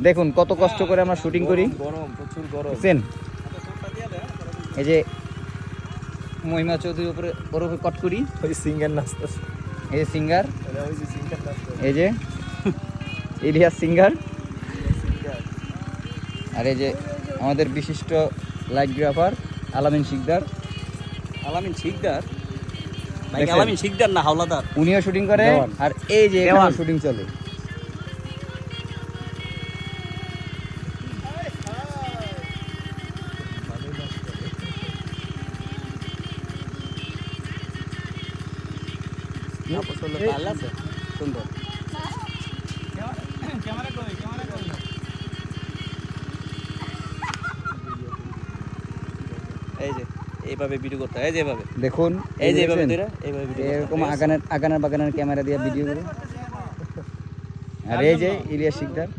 দেখুন কত কষ্ট করে আমরা শুটিং করি, গরম প্রচুর গরম। বুঝছেন? এই যে মহিমা চৌধুরী উপরে কট করি, ওই সিঙ্গার নাচতেছে, এই যে সিঙ্গার, ওই যে সিঙ্গার নাচতেছে। এই যে ইলিয়াস সিঙ্গার, আর এই যে আমাদের বিশিষ্ট লাইটগ্রাফার আলামিন শিকদার। আলামিন শিকদার ভাই, দেখছেন? আলামিন শিকদার না হাওলাদার। উনিও শুটিং করে, দেওয়ান। আর এই যে দেওয়ান। শুটিং চলে। ভালো আছে, সুন্দর। এই যে এইভাবে ভিডিও করতে হয়, এই যে এইভাবে, দেখুন এই যে এইভাবে দেখছেন? ধরে এইভাবে ভিডিও এরকম আগানের বাগানের ক্যামেরা দিয়ে ভিডিও করে। আর এই যে ইলিয়াস শিকদার।